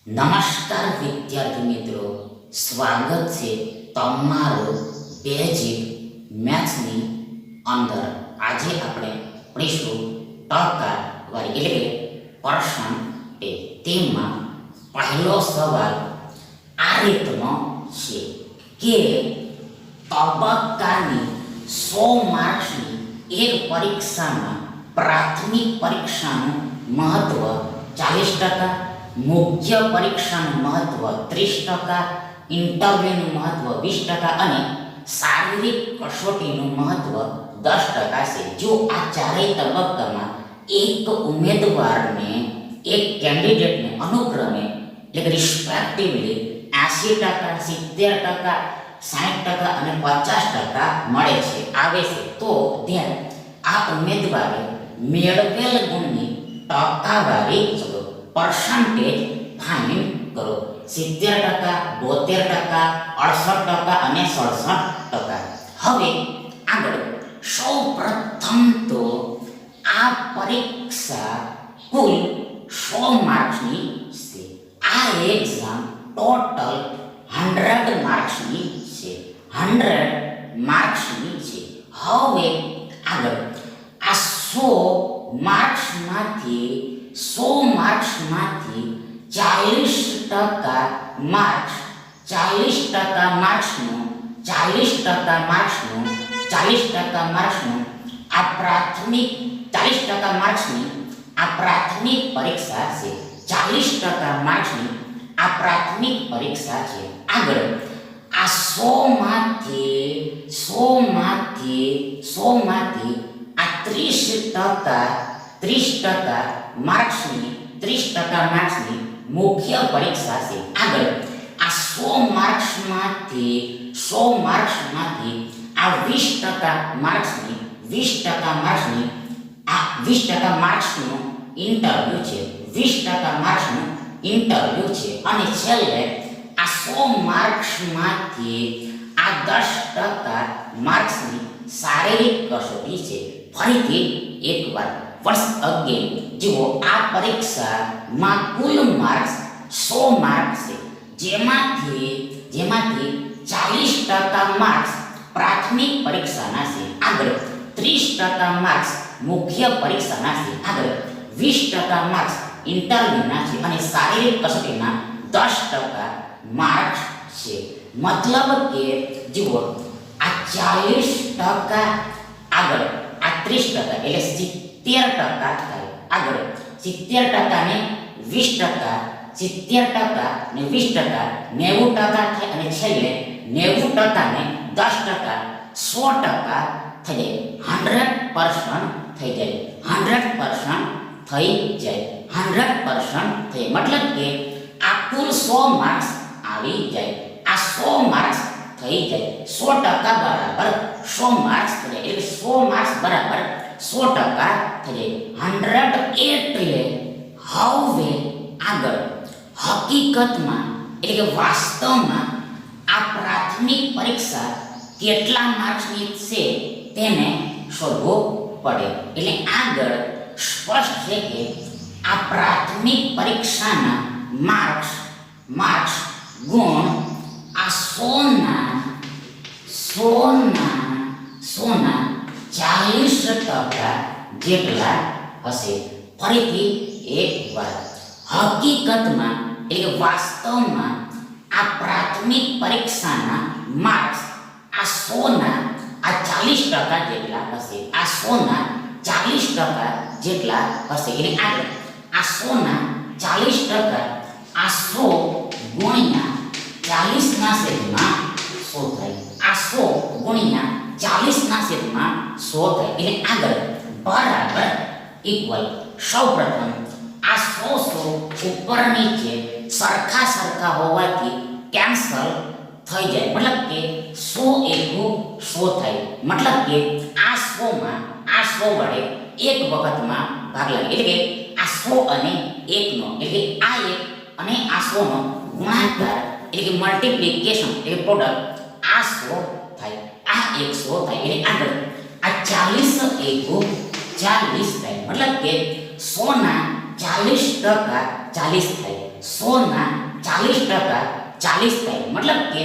નમસ્કાર વિદ્યાર્થી મિત્રો, સ્વાગત છે તમારું બેઝિક મેથ્સની અંદર. આજે આપણે ભણીશું ટકાવારી એટલે કે પર્સન્ટેજ. તેમાં પહેલો સવાલ આ રીતનો છે કે તબક્કાની 100 માર્ક્સની એક પરીક્ષામાં પ્રાથમિક પરીક્ષાનું મહત્વ 40%, મુખ્ય પરીક્ષાનું મહત્વ 30%, ઇન્ટરવ્યુનું મહત્વ 20% અને શારીરિક કસોટીનું મહત્વ 10% છે. જો આ ચારેય તબક્કામાં એક ઉમેદવારને, એક કેન્ડિડેટને અનુક્રમે એટલે કે રિસ્પેક્ટિવલી 80%, 70%, 60% અને 50% મળે છે, આવે છે, તો ધ્યાન આ ઉમેદવારે મેળવેલ ગુણની ટકાવારી પર્સન્ટેજ ફાઇન્ડ કરો. 70%, 72%, 68% અને 67%. હવે આગળ સૌ પ્રથમ તો આ પરીક્ષા કુલ 100 માર્ક્સની છે. આ એક્ઝામ ટોટલ 100 માર્ક્સની છે. 100 માર્ક્સની છે. હવે આગળ આ 100 માર્ક્સમાંથી 40% માર્ક્સ 40% માર્ક્સનું આ પ્રાથમિક 40% માર્ક્સની આ પ્રાથમિક પરીક્ષા છે. 40% માર્ક્સની આ પ્રાથમિક પરીક્ષા છે. આગળ આ 100માંથી આ 30% માર્ક્સની મુખ્ય પરીક્ષા છે. આગળ આ 100 માર્ક્સમાંથી આ 20% માર્ક્સની આ 20% માર્ક્સનું ઇન્ટરવ્યુ છે. 20% માર્ક્સનું ઇન્ટરવ્યુ છે. અને છેલ્લે આ 100 માર્ક્સમાંથી આ 10% માર્ક્સની શારીરિક કસોટી છે. ફરીથી એકવાર વન્સ અગેન જુઓ, આ પરીક્ષામાં કુલ માર્ક્સ 100 માર્ક્સ છે, જેમાંથી 40% માર્ક્સ પ્રાથમિક પરીક્ષાના છે. આગળ 30% માર્ક્સ મુખ્ય પરીક્ષાના છે. આગળ 20% માર્ક્સ ઇન્ટરવ્યુના છે અને શારીરિક કસોટીના 10% માર્ક્સ છે. મતલબ કે જુઓ, આ 40% આગળ આ 30% એટલે 70% થાય. આગળ 70% ને 20%, 70% ને 20%, 90% થાય અને છેલ્લે 90% ને 10%, 100% થઈ જાય. 100% થઈ જાય. 100% થઈ જાય. 100% થઈ. મતલબ કે આ કુલ 100 માર્ક્સ આવી જાય. આ 100 માર્ક્સ થઈ જાય. 100% બરાબર 100 માર્ક્સ થઈ જાય. એટલે 100 માર્ક્સ બરાબર 100% થઈ જાય. 100 એટલે હવે આગળ હકીકતમાં એટલે કે વાસ્તવમાં આ પ્રાથમિક પરીક્ષા કેટલા માર્ક્સની છે તેને શોધવું પડે. એટલે આગળ સ્પષ્ટ છે કે આ પ્રાથમિક પરીક્ષાના માર્ક્સ ગુણ આ 100ના 40% જેટલા હશે. ફરીથી એકવાર હકીકતમાં એટલે વાસ્તવમાં આ પ્રાથમિક પરીક્ષાના માર્ક્સ આ 100ના આ 40% જેટલા હશે. આ 100ના 40% જેટલા હશે. એટલે આગળ આ 100ના 40% આ 100 ગુણ્યા 40 ના છેદમાં 100 થાય. આ 100 ગુણ્યા 40 ના છેદમાં 100 થાય. એટલે આગળ બરાબર ઇક્વલ સૌપ્રથમ આ 100 ઉપર નીચે સરખા હોવાથી કેન્સલ થઈ જાય. મતલબ કે 100 એકુ 100 થાય. મતલબ કે આ 100માં આ 100 વડે એક વખતમાં ભાગ લાગે. એટલે કે આ 100 અને 1 નો એટલે આ 1 અને આ 100 નો ગુણાકાર એટલે કે મલ્ટીપ્લિકેશન એટલે પ્રોડક્ટ આ 100 થાય. આ 100 થાય. એટલે આગળ આ 40 એકુ 40 થાય. મતલબ કે 100ના 40% 40 થાય. 100 ના 40% 40 થાય. મતલબ કે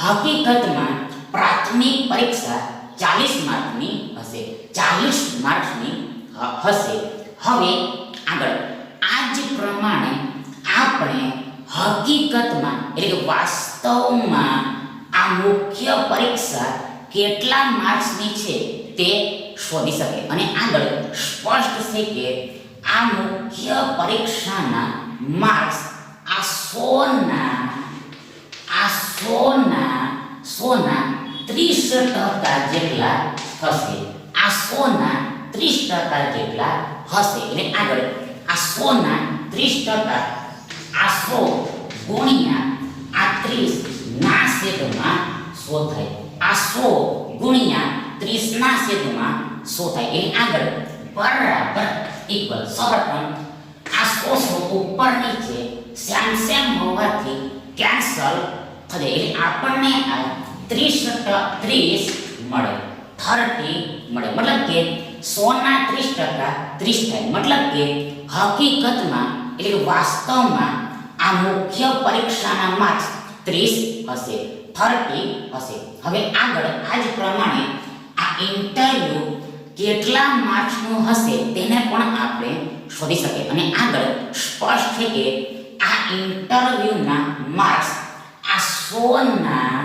હકીકતમાં પ્રાથમિક પરીક્ષા 40 માર્કની હશે, 40 માર્ક્સની હશે. હવે આગળ આ જ પ્રમાણે આપણે હકીકતમાં એટલે કે વાસ્તવમાં આ મુખ્ય પરીક્ષા કેટલા માર્ક્સની છે તે શોધી શકે. અને આગળ સ્પષ્ટ છે કે આ મુખ્ય પરીક્ષાના માર્ક્સ આ 100ના 30% જેટલા હશે. આ 100ના 30% જેટલા હશે. એટલે આગળ આ 100ના 30% આ 100 ગુણ્યા આ 30 ના છેદમાં 100 થાય. આ 100 ગુણ્યા 30 ના છેદમાં 100 થાય. એટલે આગળ બરાબર ઇક્વલ. સૌપ્રથમ આ 100 ઉપર નીચે સેમ હોવાથી કેન્સલ થઈ જાય. એટલે આપણને આ 30 મળે, 30 મળે. મતલબ કે 100ના 30% 30 થાય. મતલબ કે હકીકતમાં એટલે કે વાસ્તવમાં આ મુખ્ય પરીક્ષાના માર્ક્સ 30 હશે, 30 હશે. હવે આગળ આ જ પ્રમાણે આ ઇન્ટરવ્યુ કેટલા માર્ક્સનું હશે તેને પણ આપણે શોધી શકીએ. અને આગળ સ્પષ્ટ છે કે આ ઇન્ટરવ્યુના માર્ક્સ આ 100ના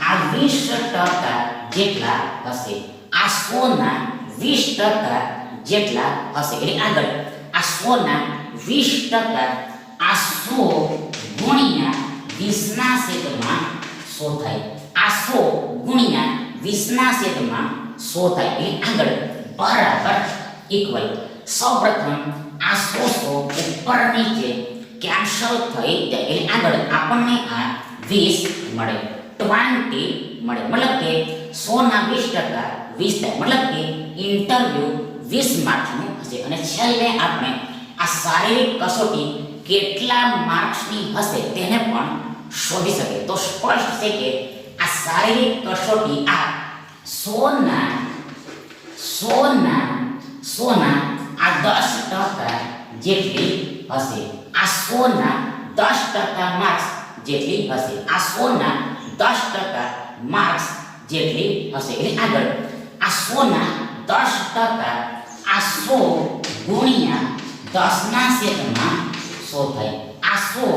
આ 20% જેટલા હશે. આ 100ના 20% જેટલા હશે. એટલે આગળ આ 100ના 20% આ 100 ગુણ્યા 20 ના છેદમાં 100 થાય. આ 100 ગુણ્યા 20 ના છેદમાં 100 થાય. એટલે આગળ બરાબર ઇક્વલ. સૌપ્રથમ આ 100 ઉપર નીચે કેન્સલ થઈ જાય. એટલે આગળ આપણને આ 20 મળે, 20 મળે. મતલબ કે 100ના 20% 20 થાય. મતલબ કે ઇન્ટરવ્યુ 20 માર્ક્સનું હશે. અને છેલ્લે આપણે આ શારીરિક કસોટી કેટલા માર્ક્સની હશે તેને પણ શોધી શકીએ. તો સ્પષ્ટ છે કે આ શારીરિક કસોટી આ 100ના આ 10% જેટલી હશે. આ 100ના 10% માર્ક્સ જેટલી હશે. આ 100ના 10% માર્ક્સ જેટલી હશે. એટલે આગળ આ 100ના 10% આ 100 ગુણ્યા 10 ના છેદમાં 100 થાય. આ 100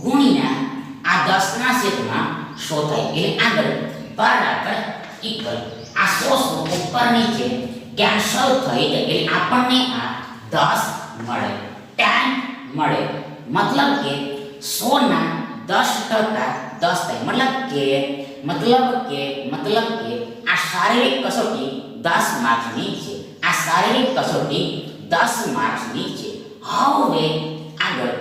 ગુણ્યા આ 10 ના છેદમાં 100 થાય. એટલે આગળ બરાબર ઇક્વલ. આ 100 ઉપર નીચે કેન્સલ થઈ જાય. એટલે આપણને આ 10 મળે, 10 મળે. મતલબ કે 100ના 10% 10 થાય. મતલબ કે આ શારીરિક કસોટી 10 માર્ક્સની છે. આ શારીરિક કસોટી 10 માર્ક્સની છે. હવે આગળ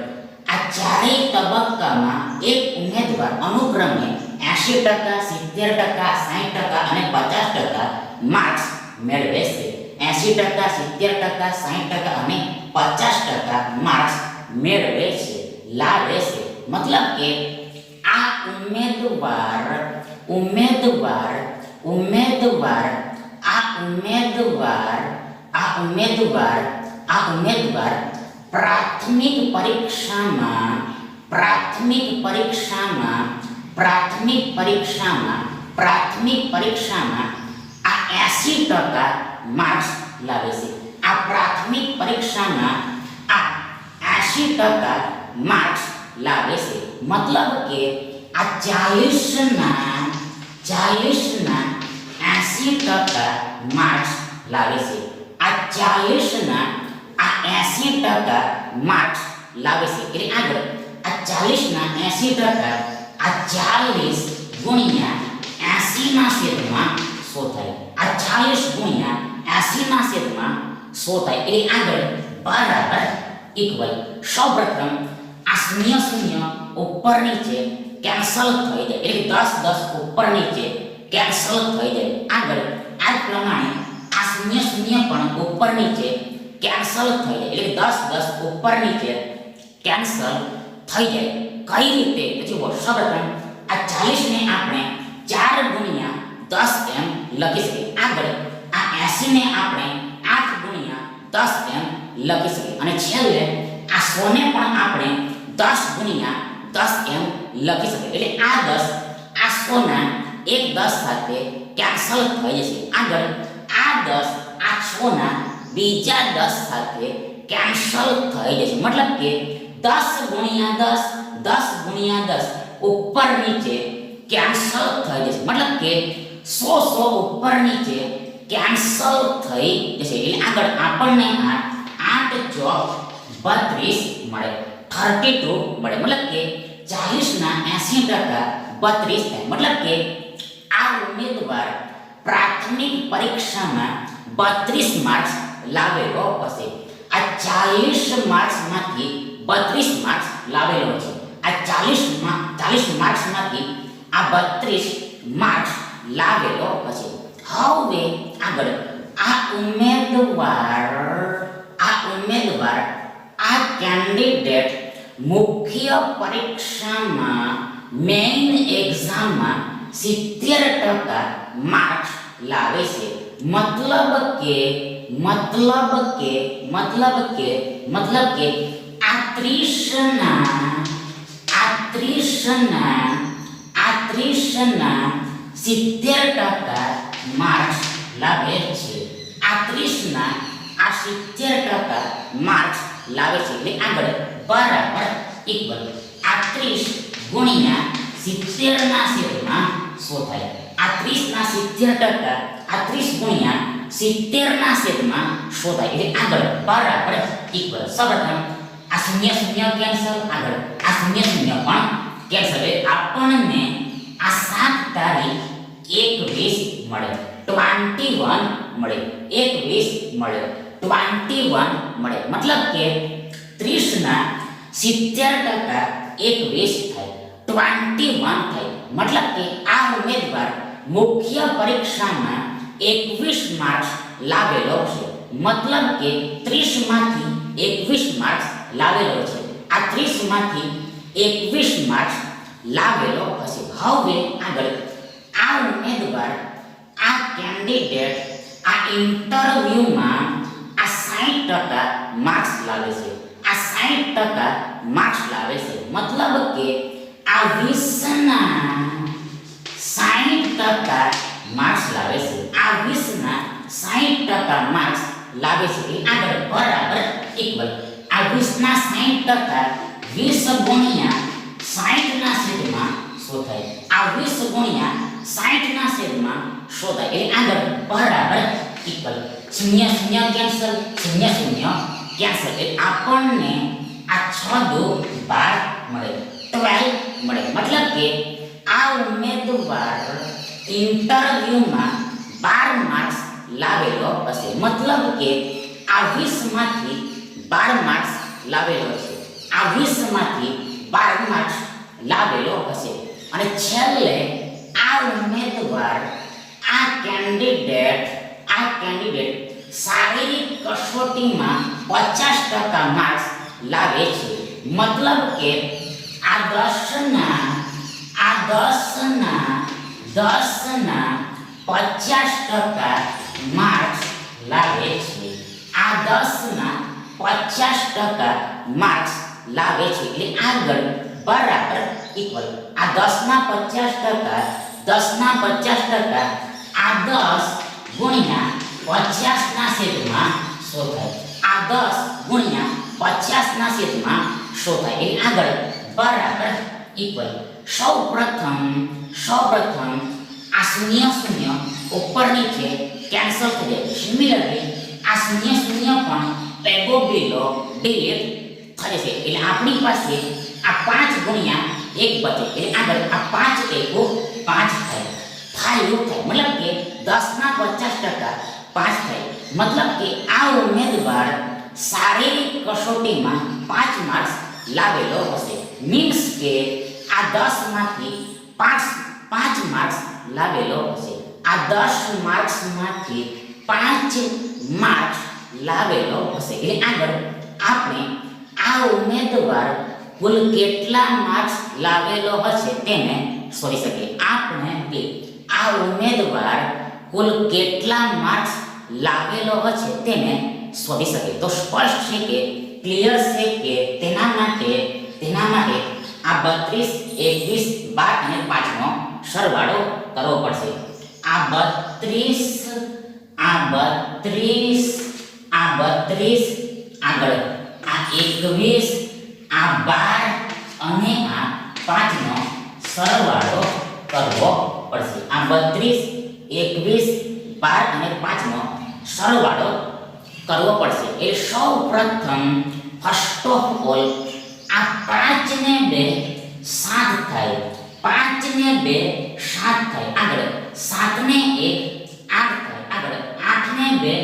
આ ચારેય તબક્કામાં એક ઉમેદવાર અનુક્રમે 80%, 70%, 60% અને 50% માર્ક્સ મેળવે છે. 80%, 70%, 60% અને 50% માર્ક્સ મેળવે છે, લાવે છે. મતલબ કે આ ઉમેદવાર પ્રાથમિક પરીક્ષામાં આ 80% માર્ક્સ લાવે છે. આ પ્રાથમિક પરીક્ષામાં આ 80% માર્ક્સ લાવે છે. મતલબ કે આ 40ના 80% માર્ક્સ લાવે છે. આ 40ના આ 80% માર્ક્સ લાવે છે. એટલે આગળ આ 40ના 80% આ 40 ગુણ્યા 80 ના છેદમાં 100 થાય. આ 40 ગુણ્યા 80 ના છેદમાં 100 થાય. એટલે આગળ બરાબર ઇક્વલ. સૌપ્રથમ આ 0 ઉપર નીચે કેન્સલ થઈ જાય. એટલે 10 ઉપર નીચે કેન્સલ થઈ જાય. આગળ આ પ્રમાણે આ 0 પણ ઉપર નીચે કેન્સલ થઈ જાય. એટલે 10 ઉપર નીચે કેન્સલ થઈ જાય. કઈ રીતે? જુઓ, સૌપ્રથમ આ 40 ને આપણે 4 ગુણ્યા 10 એમ લખી શકીએ. આગળ આ 80 ને આપણે 8 ગુણ્યા 10 એમ લખી શકીએ. અને છેલ્લે આ 100 ને પણ આપણે 10 ગુણ્યા 10 એમ લખી શકીએ. એટલે આ 10 આ 100 ના એક 10 સાથે કેન્સલ થઈ જશે. આગળ આ 10 આ 6 ના બીજા 10 સાથે કેન્સલ થઈ જશે. મતલબ કે 10 ગુણ્યા 10 10 ગુણ્યા 10 ઉપર નીચે કેન્સલ થઈ જશે. મતલબ કે 100 ઉપર નીચે કેન્સલ થઈ જશે. એટલે આગળ આપણને આ 8 ચોક 32 મળે, 32 મળે. મતલબ કે 40 ના 80% 32 થાય. મતલબ કે આ ઉમેદવાર પ્રાથમિક પરીક્ષામાં 32 માર્ક્સ લાવેલો હશે. આ 40 માર્ક્સમાંથી 32 માર્ક્સ લાવેલો છે. આ 40 માર્ક્સમાંથી આ 32 માર્ક્સ લાવેલો હશે. હવે આગળ આ ઉમેદવાર આ કેન્ડિડેટ મુખ્ય પરીક્ષામાં મેઇન એક્ઝામમાં 70% માર્ક્સ લાવે છે. મતલબ કે આ 30 ના 70% માર્ક્સ લાવે છે. આ 30 ના આ 70% માર્ક્સ લાવે છે. એટલે આગળ બરાબર ઇક્વલ આ 30 ગુણ્યા 70 ના છેદમાં 100 થાય. આ 30 ના 70% આ 30 ગુણ્યા 70 ના છેદમાં 100 થાય. એટલે આગળ બરાબર ઇક્વલ. સૌપ્રથમ આ 0 0 કેન્સલ, આગળ આ 0 0 પણ કેન્સલ. એટલે આપણને આ 7 તારીખ 21 મળે, 21 મળે, 21 મળે, 21 મળે. મતલબ કે 30 ના 70% 21 થાય, 21 થાય. મતલબ કે આ ઉમેદવાર મુખ્ય પરીક્ષામાં 21 માર્ક્સ લાવેલો છે. મતલબ કે 30 માંથી 21 માર્ક્સ લાવેલો છે. આ 30 માંથી 21 માર્ક્સ લાવેલો હશે. હવે આગળ આ ઉમેદવાર આ કેન્ડિડેટ આ ઇન્ટરવ્યુમાં આ 60% માર્ક્સ લાવે છે. આ 60% માર્ક્સ લાવે છે. મતલબ કે આ 20 ના 60% માર્ક્સ લાવે છે. આ 20 ના 60% માર્ક્સ લાવે છે. એ આગળ બરાબર ઇક્વલ આ 20 ના 60% 20 ગુણ્યા 60 ના છેદમાં 100 થાય. આ 20 ગુણ્યા 60 ના છેદમાં 100 થાય. એટલે આગળ બરાબર ઇક્વલ 0 0 કેન્સલ, 0 0 કેન્સલ. એટલે આપણને આ 6 દુ 12 મળે, 12 મળે. મતલબ કે આ ઉમેદવાર ઇન્ટરવ્યુમાં 12 માર્ક્સ લાવેલો હશે. મતલબ કે આ 20 માંથી 12 માર્ક્સ લાવેલો છે. આ 20 માંથી 12 માર્ક્સ લાવેલો હશે. અને છેલ્લે આ ઉમેદવાર આ કેન્ડિડેટ શારીરિક કસોટીમાં 50% માર્ક્સ લાવે છે. મતલબ કે આ 10 ના 50% માર્ક્સ લાવે છે. આ 10 ના 50% માર્ક્સ લાવે છે. એટલે આગળ બરાબર ઇક્વલ આ 10 ના 50% આ 10 ગુણ્યા 50 ના છેદમાં 100 થાય. આ 10 ગુણ્યા 50 ના છેદમાં 100 થાય. એટલે આગળ બરાબર ઇક્વલ સૌપ્રથમ આ 0 0 ઉપર નીચે કેન્સલ થઈ જાય. સિમિલરલી આ 0 0 પણ એગો બેલો ડિલીટ થઈ જશે. એટલે આપણી પાસે આ 5 ગુણ્યા 1 બચે. એટલે આગળ આ 5 એકો 5 થાય, 5 થાય. મતલબ કે 10 ના 50% 5 થાય. મતલબ કે આ ઉમેદવાર શારીરિક કસોટીમાં 5 માર્ક્સ લાવેલો હશે. મીન્સ કે આ 10 માંથી 5 માર્ક્સ લાવેલો હશે. આ 10 માર્ક્સમાંથી 5 માર્ક્સ લાવેલો હશે. એટલે આગળ આપણે આ ઉમેદવાર કુલ કેટલા માર્ક્સ લાવેલો હશે તેને શોધી શકીએ. આપણે આ ઉમેદવાર કુલ કેટલા માર્ક્સ લાવેલો હશે તેને શોધી શકે. તો સ્પષ્ટ છે કે ક્લિયર છે કે તેના માટે આ 32, 21, 12 અને 5 નો સરવાળો કરવો પડશે. આ 32 આગળ આ 21, આ 12 અને આ 5 નો સરવાળો કરવો પડશે. આ 32, 21, 12 અને 5 નો સરવાળો કરવો પડશે. એ સૌપ્રથમ ફર્સ્ટ ઓફ ઓલ આ 5 ને 2 7 થાય, 5 ને 2 7 થાય, આગળ 7 ને 1 8 થાય, આગળ 8 ને 2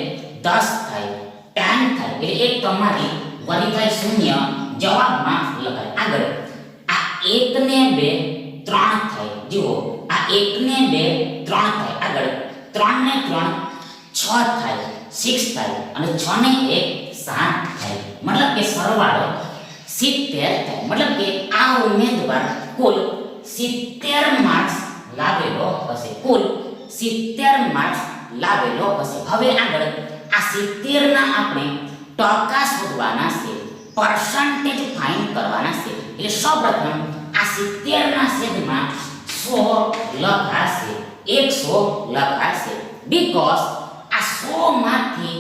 10 થાય, 10 થાય. એટલે એક તમારી વરિફાઈ શૂન્ય જવાબમાં લખાય. આગળ આ 1 ને 2 3 થાય. જુઓ આ 1 ને 2 3 થાય, આગળ 3 ને 3 6 થાય, 6 થાય અને 6 ને 1 7 થાય. મતલબ કે સરવાળો 70 થાય. મતલબ કે આ ઉમેદવાર કુલ 70 માર્ક્સ લાવેલો હશે. કુલ 70 માર્ક્સ લાવેલો હશે. હવે આગળ આ 70 ના આપણે ટકા શોધવાના છે, પર્સન્ટેજ ફાઇન્ડ કરવાના છે. એટલે સૌપ્રથમ આ 70 ના છેદમાં 100 લખાશે, 100 લખાશે. બીકોઝ આ 100 માંથી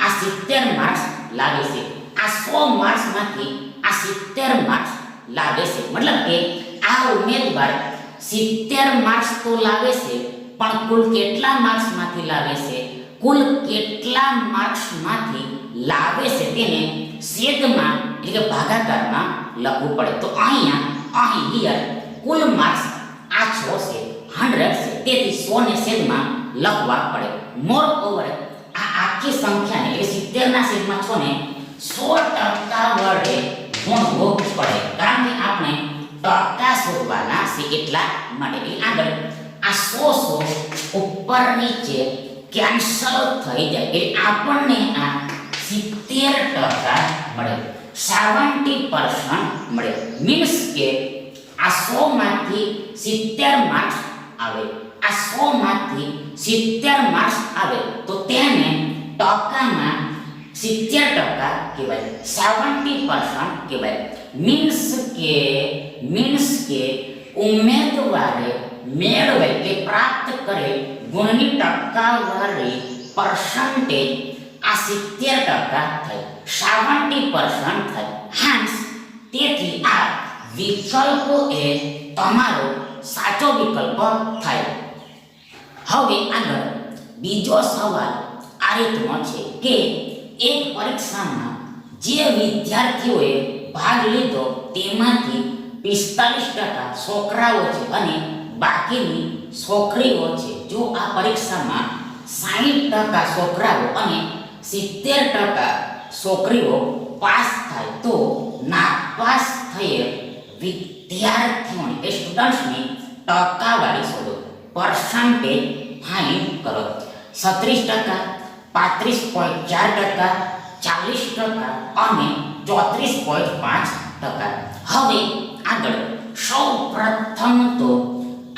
આ 70 માર્ક્સ લાવે છે. આ 100 માર્ક્સ માંથી આ 70 માર્ક્સ લાવે છે. મતલબ કે આ ઉમેદવાર 70 માર્ક્સ તો લાવે છે, પણ કુલ કેટલા માર્ક્સ માંથી લાવે છે, કુલ કેટલા માર્ક્સ માંથી લાવે છે તેને છેદમાં એટલે કે ભાગાકારમાં લખવું પડે. તો અહીં કુલ માર્ક્સ આ 100 છે, 100 છે, તેથી 100 ને છેદમાં લખવા પડે. મોર ઓવર આ આખી સંખ્યાને એટલે 70 ના છેદમાં 6 ને 100% વડે ગુણવું પડે, કારણ કે આપણે ટકા શોધવાના છે એટલા માટે. આગળ આ 100 ઉપર નીચે કેન્સલ થઈ જાય એટલે આપણને આ 70% મળે, 70% મળે. મીન્સ કે આ 100 માંથી 70 માર્ક્સ આવે, આ 100 માંથી 70 માર્ક્સ આવે તો તેને ટકામાં 70% કહેવાય, 70% કહેવાય. મીન્સ કે ઉમેદવારે મેળવેલ કે પ્રાપ્ત કરેલ ગુણની ટકાવારી પર્સન્ટેજ આ 70% થાય, 70% થાય. હાન્સ તેથી આ વિકલ્પ એ તમારો સાચો વિકલ્પ થાય. હવે આગળ બીજો સવાલ આ રીતનો છે કે એક પરીક્ષામાં જે વિદ્યાર્થીઓએ ભાગ લીધો તેમાંથી 45% છોકરાઓ છે અને બાકીની છોકરીઓ છે. જો આ પરીક્ષામાં 60% છોકરાઓ અને 70% છોકરીઓ પાસ થાય તો નાપાસ થયેલ વિદ્યાર્થીઓની સ્ટુડન્ટ્સની ટકાવારી શોધો, પર્સન્ટેજ ફાઇન્ડ કરો. 36%, 35.4%, 40% અને 34.5%. હવે આગળ સૌપ્રથમ તો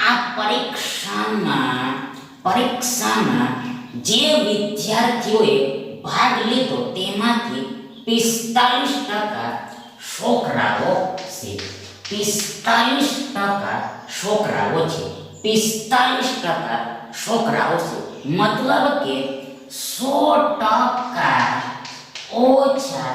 આ પરીક્ષામાં જે વિદ્યાર્થીઓએ ભાગ લીધો તેમાંથી 45% છોકરાઓ છે, 45% છોકરાઓ છે, 45% છોકરાઓ છે. મતલબ કે 100% ઓછા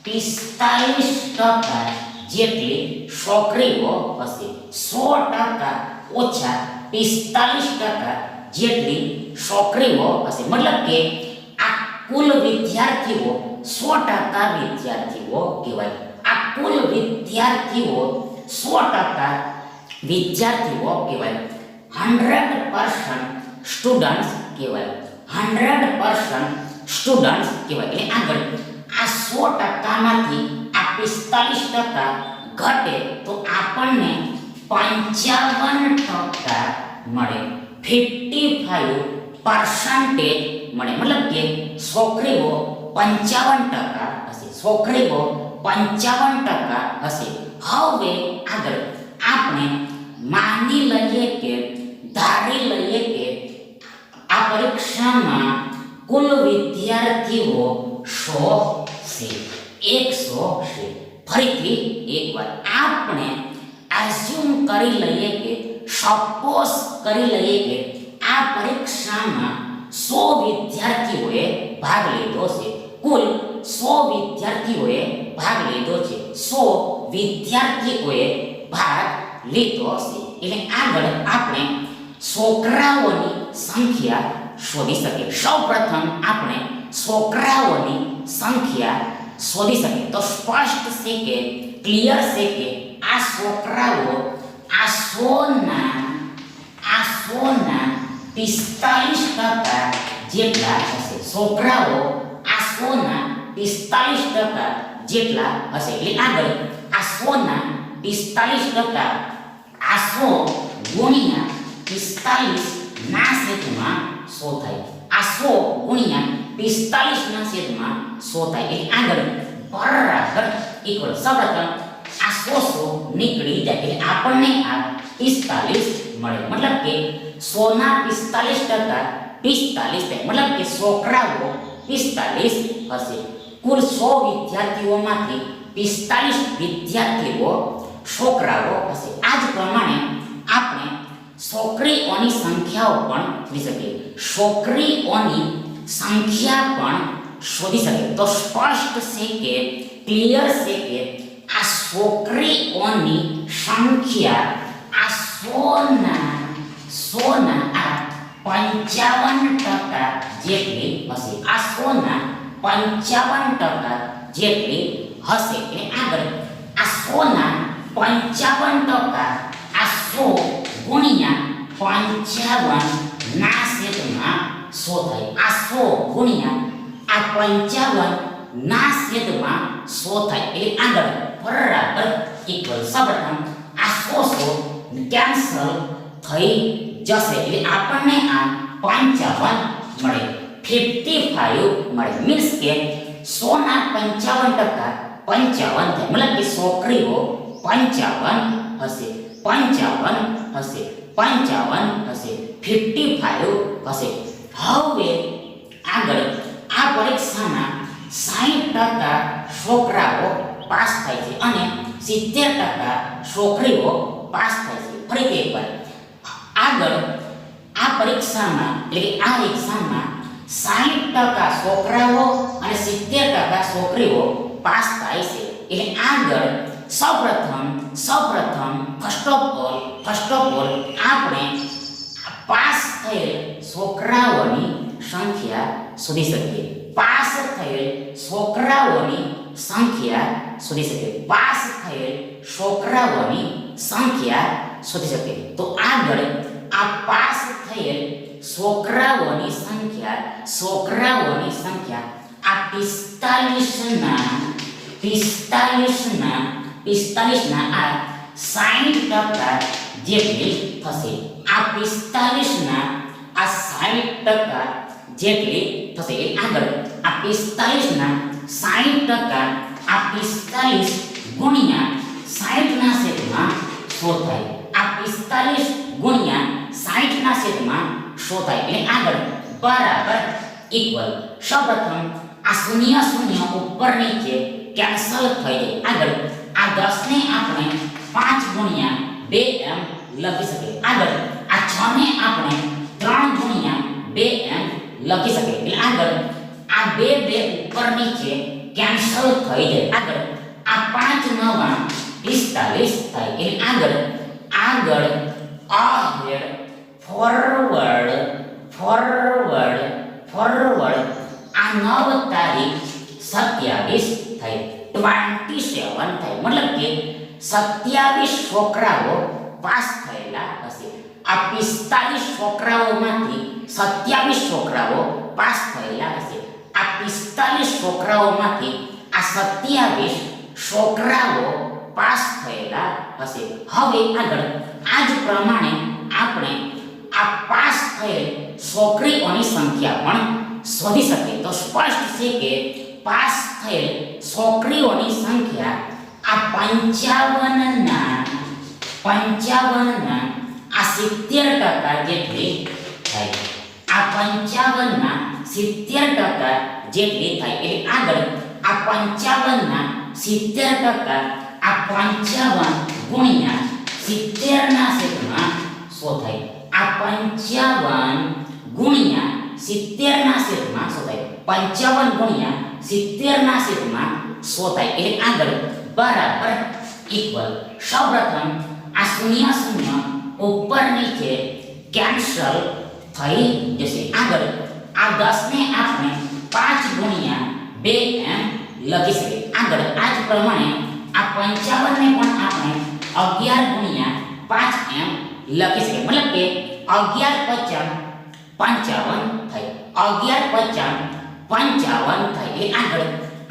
45% જેટલી છોકરીઓ હશે, 100% ઓછા 45% જેટલી છોકરીઓ હશે. મતલબ કે આ કુલ વિદ્યાર્થીઓ 100% વિદ્યાર્થીઓ કહેવાય. આ કુલ વિદ્યાર્થીઓ 100% વિદ્યાર્થીઓ કહેવાય. 100% સ્ટુડન્ટ્સ કહેવાય, 100% સ્ટુડન્ટ્સ કહેવાય. એટલે આગળ આ 100% માંથી આ 45% ઘટે તો આપણને 55% મળે, 55% મળે. મતલબ કે છોકરીઓ 55% હશે, છોકરીઓ 55% હશે. હવે આગળ આપણે માની લઈએ કે ધારી લઈએ કે આ પરીક્ષામાં કુલ વિદ્યાર્થીઓ 100 છે, 100 છે. ફરીથી એકવાર આપણે એઝ્યુમ કરી લઈએ કે સપોઝ કરી લઈએ કે આ પરીક્ષામાં 100 વિદ્યાર્થીઓએ ભાગ લીધો છે. કુલ 100 વિદ્યાર્થીઓએ ભાગ લીધો છે. 100 વિદ્યાર્થીઓએ ભાગ લીધો છે. એટલે આગળ આપણે છોકરાઓની સંખ્યા શોધી શકીએ. સૌપ્રથમ આપણે છોકરાઓની સંખ્યા શોધી શકીએ. તો સ્પષ્ટ છે કે ક્લિયર છે કે આ છોકરાઓ આ 100ના 45% જેટલા હશે. છોકરાઓ આ 100ના 45% જેટલા હશે. એટલે આગળ આ 100ના 45% આ 100 ગુણ્યા 45 ના છેદમાં 100 થાય. આ 100 ગુણ્યા 45 ના છેદમાં 100 થાય. એટલે આગળ બરાબર ઇક્વલ. સૌપ્રથમ આ 100 નીકળી જાય એટલે આપણને આ 45 મળે. મતલબ કે 100 ના 45% 45 થાય. મતલબ કે છોકરાઓ 45 હશે. કુલ 100 વિદ્યાર્થીઓમાંથી 45 વિદ્યાર્થીઓ છોકરાઓ હશે. આ જ પ્રમાણે આપણે છોકરીઓની સંખ્યાઓ પણ શોધી શકીએ. છોકરીઓની સંખ્યા પણ શોધી શકીએ. તો સ્પષ્ટ છે કે ક્લિયર છે કે આ છોકરીઓની સંખ્યા આ 100ના 55% જેટલી હશે. આ 100ના 55% જેટલી હશે. એટલે આગળ આ 100ના 55% આ 100 ગુણ્યા 55 ના છેદમાં 100 થાય. આ 100 ગુણ્યા આ 55 ના છેદમાં 100 થાય. એટલે આગળ બરાબર ઇક્વલ. સૌપ્રથમ આ 100 કેન્સલ થઈ જશે. એટલે આપણને આ 55 મળે. 55 મળે. મીન્સ કે 100ના 55% 55 થાય. મતલબ કે છોકરીઓ 55 હશે. 55 હશે. 55 હશે. 55 હશે. હવે આગળ આ પરીક્ષાના 60% છોકરાઓ પાસ થાય છે અને 70% છોકરીઓ પાસ થાય છે. ફરીથી એકવાર આગળ આ પરીક્ષામાં એટલે આ એક્ઝામમાં 60% છોકરાઓ અને 70% છોકરીઓ પાસ થાય છે. એટલે આગળ સૌપ્રથમ ફર્સ્ટ ઓફ ઓલ આપણે પાસ થયેલ છોકરાઓની સંખ્યા શોધી શકીએ. પાસ થયેલ છોકરાઓની સંખ્યા શોધી શકીએ. પાસ થયેલ છોકરાઓની સંખ્યા શોધી શકીએ. તો આગળ આ પાસ થયેલ છોકરાઓની સંખ્યા આ 45ના આ 60% જેટલી થશે. આ 45ના આ 60% જેટલી થશે. આગળ આ 45ના 60% આ 45 ગુણ્યા 60 ના છેદમાં 100 થાય. આ 45 ગુણ્યા 60 ના છેદમાં 100 થાય. એટલે આગળ બરાબર ઇક્વલ. સૌપ્રથમ આ 0 ઉપર નીચે કેન્સલ થઈ જાય. આગળ આ 10 ને આપણે 5 ગુણ્યા 2m લખી શકીએ. આગળ આ 6 ને આપણે 3 ગુણ્યા 2m લખી શકીએ. એટલે આગળ આ 2 ઉપર નીચે કેન્સલ થઈ જાય. આગળ આ 5 નવા 45 થાય. એટલે આગળ ahead forward આ 9 તારીખ 27 થાય. 27 થાય. મતલબ કે 27 છોકરાઓ પાસ થયેલા હશે. આ 45 છોકરાઓમાંથી 27 છોકરાઓ પાસ થયેલા હશે. આ 45 છોકરાઓમાંથી આ 27 છોકરાઓ પાસ થયેલા હશે. હવે આગળ આ જ પ્રમાણે આપણે આ પાસ થયેલ છોકરીઓની સંખ્યા પણ શોધી શકીએ. તો સ્પષ્ટ છે કે પાસ થયેલ છોકરીઓની સંખ્યા આ 55ના આ 70% જેટલી થાય. આ 55ના 70% જેટલી થાય. એટલે આગળ આ 55 ના 70% આ 55 ગુણ્યા 70 ના છેદમાં 100 થાય. આ 55 ગુણ્યા 70 ના છેદમાં 100 થાય. 55 ગુણ્યા 70 ના છેદમાં 100 થાય. એટલે આગળ બરાબર ઇક્વલ. સૌપ્રથમ આ શૂન્ય શૂન્ય ઉપર નીચે કેન્સલ થઈ જશે. આગળ આ 10 ને આપણે 5 ગુણ્યા 2 એમ લખી શકીએ. આગળ આ જ પ્રમાણે આ 55 ને પણ આપણે 11 ગુણ્યા 5 એમ લખી શકીએ. મતલબ કે 11 55 થાય. 11 55 થાય. એટલે આગળ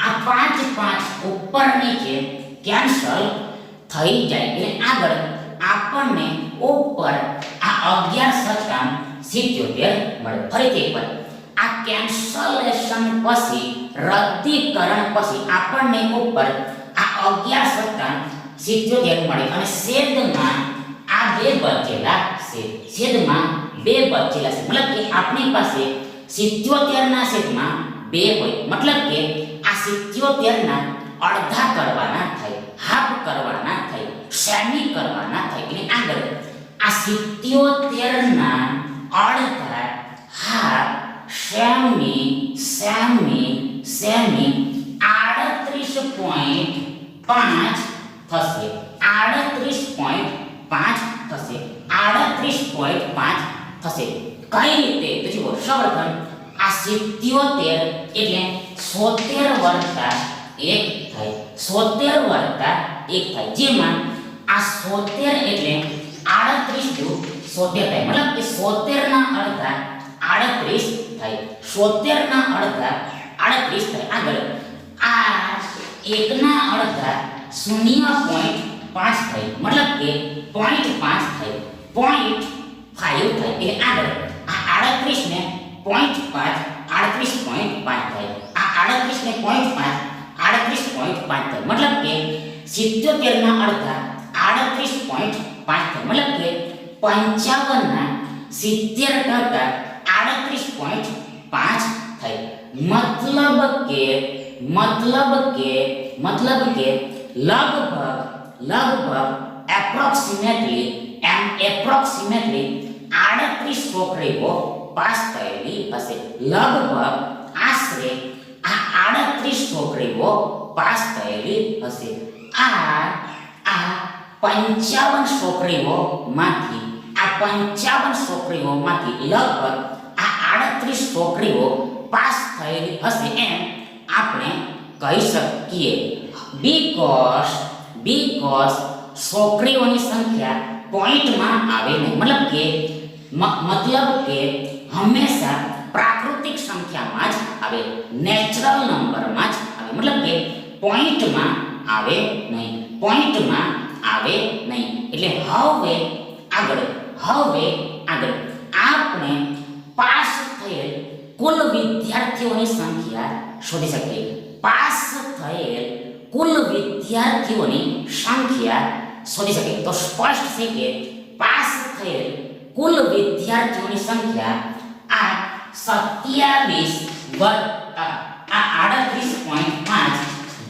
આ 5 5 ઉપર નીચે કેન્સલ થઈ જાય. એટલે આગળ આપણને ઉપર આ 11 77 મળે. ફરીથી એકવાર આ કેન્સલેશન પછી રદ્દીકરણ પછી આપણને ઉપર આ 11 77 મળે અને છેદમાં આ બે બચેલા છે. છેદમાં બે બચેલા છે. મતલબ કે આપણી પાસે 77 ના છેદમાં 2 હોય. મતલબ કે આ 77 ના અડધા કરવાના થાય, હાફ કરવાના થાય, સેમી કરવાના થાય. એટલે આગળ આ 77 ના અડધા, હાફ, સેમી 38.5 થશે. 38.5 થશે. 38.5 થશે. કઈ રીતે? તો જુઓ, સૌપ્રથમ આ 77 એટલે 70 વત્તા 1 થાય. 70 વત્તા 1 થાય. જેમાં આ 70 એટલે 38 દુ 70 થાય. મતલબ કે 70 ના અડધા 38 થાય. 70 ના અડધા 38 થાય. આગળ આ 1 ના અડધા 0.5 થાય. મતલબ કે 0.5 થાય. 0.5 થાય. એટલે આગળ આ 38 ને 0.5 38.5 થાય. આ 38 ને 0.5 38.5 થાય. મતલબ કે 77 ના અડધા 38.5 થાય. મતલબ કે 55 ના 70% 38.5 થાય. મતલબ કે લગભગ એપ્રોક્સિમેટલી 38 છોકરીઓ પાસ થયેલી હશે. લગભગ આશરે આ 38 છોકરીઓ પાસ થયેલી હશે. આ 55 છોકરીઓમાંથી લગભગ આ 38 છોકરીઓ પાસ થયેલી હશે એમ આપણે કહી શકીએ. બીકોઝ છોકરીઓની સંખ્યા પોઈન્ટમાં આવે નહીં. મતલબ કે હંમેશા પ્રાકૃતિક સંખ્યામાં જ આવે, નેચરલ નંબરમાં જ આવે. મતલબ કે પોઈન્ટમાં આવે નહીં. એટલે હવે આગળ આપણે પાસ થયેલ કુલ વિદ્યાર્થીઓની સંખ્યા શોધી શકીએ. પાસ થયેલ કુલ વિદ્યાર્થીઓની સંખ્યા શોધી શકીએ. તો સ્પષ્ટ છે કે પાસ થયેલ કુલ વિદ્યાર્થીઓની સંખ્યા આ 27 વત્તા આ 38.5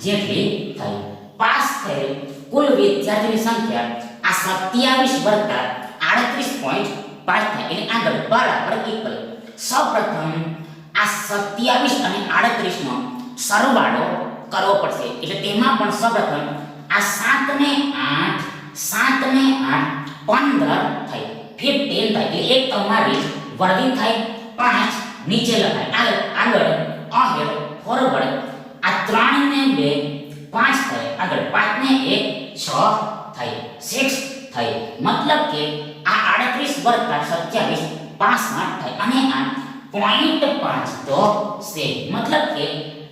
જેટલી થઈ. પાસ થયેલ કુલ વિદ્યાર્થીઓની સંખ્યા આ 27 વત્તા 38.5 થાય. એટલે આગળ બરાબર ઇક્વલ. સૌપ્રથમ આ 27 અને 38 નો સરવાળો કરવો પડશે. એટલે તેમાં પણ સૌપ્રથમ આ 7 ને 8 15 થાય, 15 થાય. એટલે એક તમારી વર્ગી થાય, 5 નીચે લખાય. આગળ ફોરવર્ડ આ 3 ને 2 5 થાય. આગળ 5 ને 1 6 થાય, 6 થાય. મતલબ કે આ 38 વત્તા 27 65 થાય. અને આ 0.5 તો છે. મતલબ કે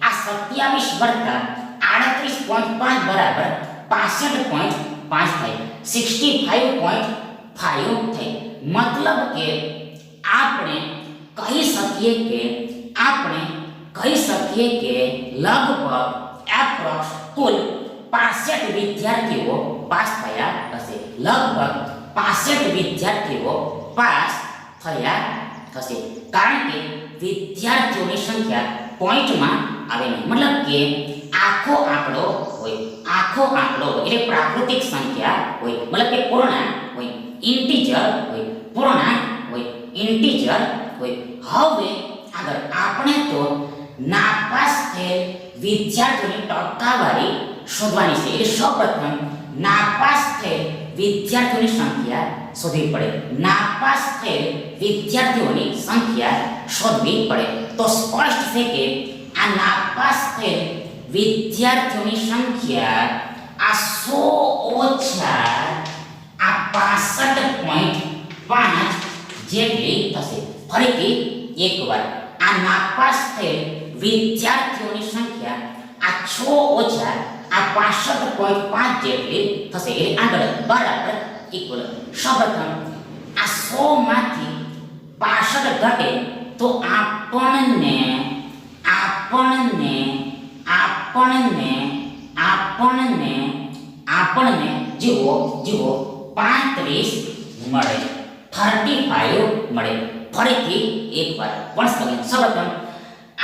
આ 27 વત્તા 38.5 બરાબર 65.5 થાય, 65.5 થાય. મતલબ કે આપણે કહી શકીએ કે લગભગ એપ્રોક્સ કુલ 65 વિદ્યાર્થીઓ પાસ થયા હશે. લગભગ 65 વિદ્યાર્થીઓ પાસ થયા થશે, કારણ કે વિદ્યાર્થીઓની સંખ્યા પોઈન્ટમાં આવે નહીં. મતલબ કે આખો આંકડો હોય, આખો આંકડો હોય એટલે પ્રાકૃતિક સંખ્યા હોય, મતલબ કે પૂર્ણાંક હોય, ઇન્ટીજર હોય, પૂર્ણાંક હોય, ઇન્ટીજર હોય. હવે આગળ આપણે તો નાપાસ થયેલ વિદ્યાર્થીઓની ટકાવારી શોધવાની છે. એટલે સૌપ્રથમ નાપાસ થયેલ વિદ્યાર્થીઓની સંખ્યા શોધવી પડે. નાપાસ થયેલ વિદ્યાર્થીઓની સંખ્યા શોધવી પડે. તો સ્પષ્ટ છે કે આ નાપાસ થયેલ વિદ્યાર્થીઓની સંખ્યા આ 100 ઓછા આ 65.5 જેટલી થશે. ફરીથી એકવાર આ નાપાસ થયેલ વિદ્યાર્થીઓની સંખ્યા આ 6 ઓછા આ 65.5 જેટલી થશે. એટલે આગળ બરાબર ઇક્વલ. સૌપ્રથમ આ 100 માંથી 65 ઘટે તો આપણને જુઓ 35 મળે, 35 મળે. ફરીથી એકવાર વન્સ અગેન. સૌપ્રથમ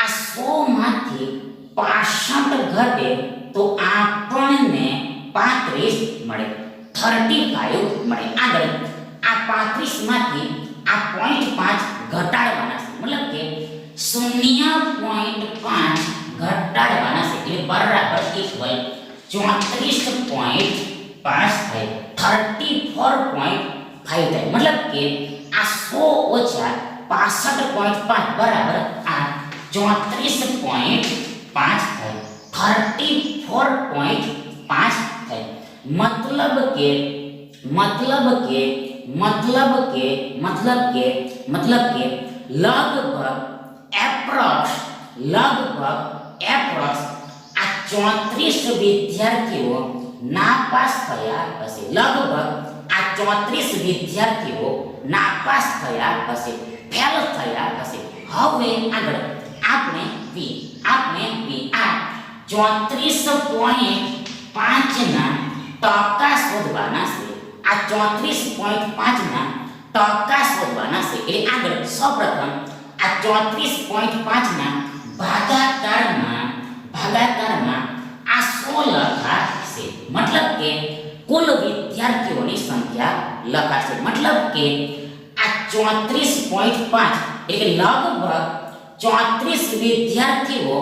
આ 100 માંથી 65 ઘટે તો આપણને 35 મળે, 35 મળે. આગળ આ 35 માંથી આ 0.5 ઘટાડવાના છે, મતલબ કે 0.5 ઘટાડવાના છે એટલે બરાબર ઇક્વલ 34.5 થાય, 34.5 થાય. મતલબ કે આ 100 ઓછા 65.5 બરાબર આ 34.5 થાય, 34.5 થાય. મતલબ કે લગભગ એપ્રોક્સ આ 34 વિદ્યાર્થીઓ નાપાસ થયા હશે. લગભગ આ 34 વિદ્યાર્થીઓ નાપાસ થયા હશે, ફેલ થયા હશે. હવે આગળ આપણે આ 34.5 ના ટકા શોધવાના છે. આ 34.5 ના ટકા શોધવાના છે. એટલે આગળ સૌપ્રથમ આ 34.5 ના ભાગાકારમાં આ 100 લખાશે. મતલબ કે કુલ વિદ્યાર્થીઓની સંખ્યા લખાશે. મતલબ કે આ 34.5 એટલે લગભગ 34 વિદ્યાર્થીઓ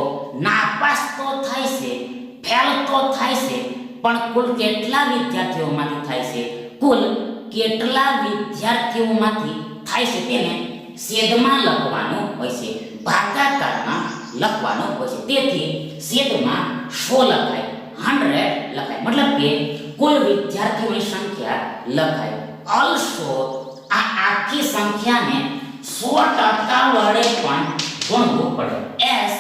નાપાસ તો થાય છે, ફેલ તો થાય છે, પણ કુલ કેટલા વિદ્યાર્થીઓમાંથી થાય છે, કુલ કેટલા વિદ્યાર્થીઓમાંથી થાય છે તેને છેદમાં લખવાનું હોય છે, ભાગાકારમાં લખવાનું હોય છે. તેથી છેદમાં 100 લખાય, 100 લખાય. મતલબ કે કુલ વિદ્યાર્થીઓની સંખ્યા લખાય. ઓલસો આ આખી સંખ્યાને 100% વડે પણ ગુણવું પડે. એસ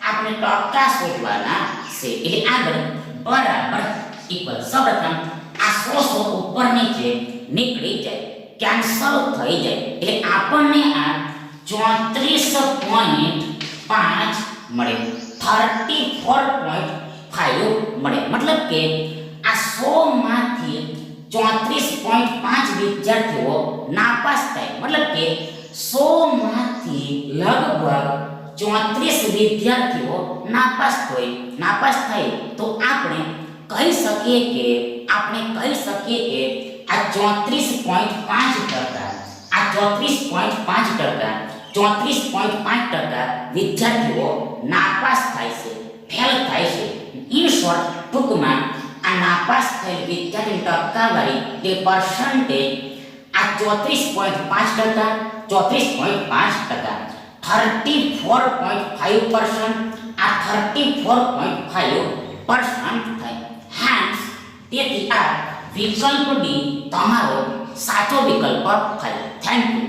આપણે ટકા શોધવાના છે. એટલે આગળ બરાબર ઇક્વલ. સૌપ્રથમ આ 100 ઉપર નીચે નીકળી જાય, કેન્સલ થઈ જાય. એટલે આપણને આ 34.5 મળે, 34.5 મળે. મતલબ કે આ 100 માંથી 34.5 વિદ્યાર્થીઓ નાપાસ થાય. મતલબ કે 100 માંથી લગભગ 34 વિદ્યાર્થીઓ નાપાસ થાય તો આપણે કહી શકીએ કે આ 34.5% વિદ્યાર્થીઓ નાપાસ થાય છે, ફેલ થાય છે. ઇન શોર્ટ, ટૂંકમાં આ નાપાસ થયેલ વિદ્યાર્થીની ટકાવારી તે પર્સન્ટેજ આ 34.5%, 34.5%, 34.5%, આ 34.5% થાય. હેન્સ તેથી આ વિકલ્પ ડી તમારો સાચો વિકલ્પ થાય. Thank you.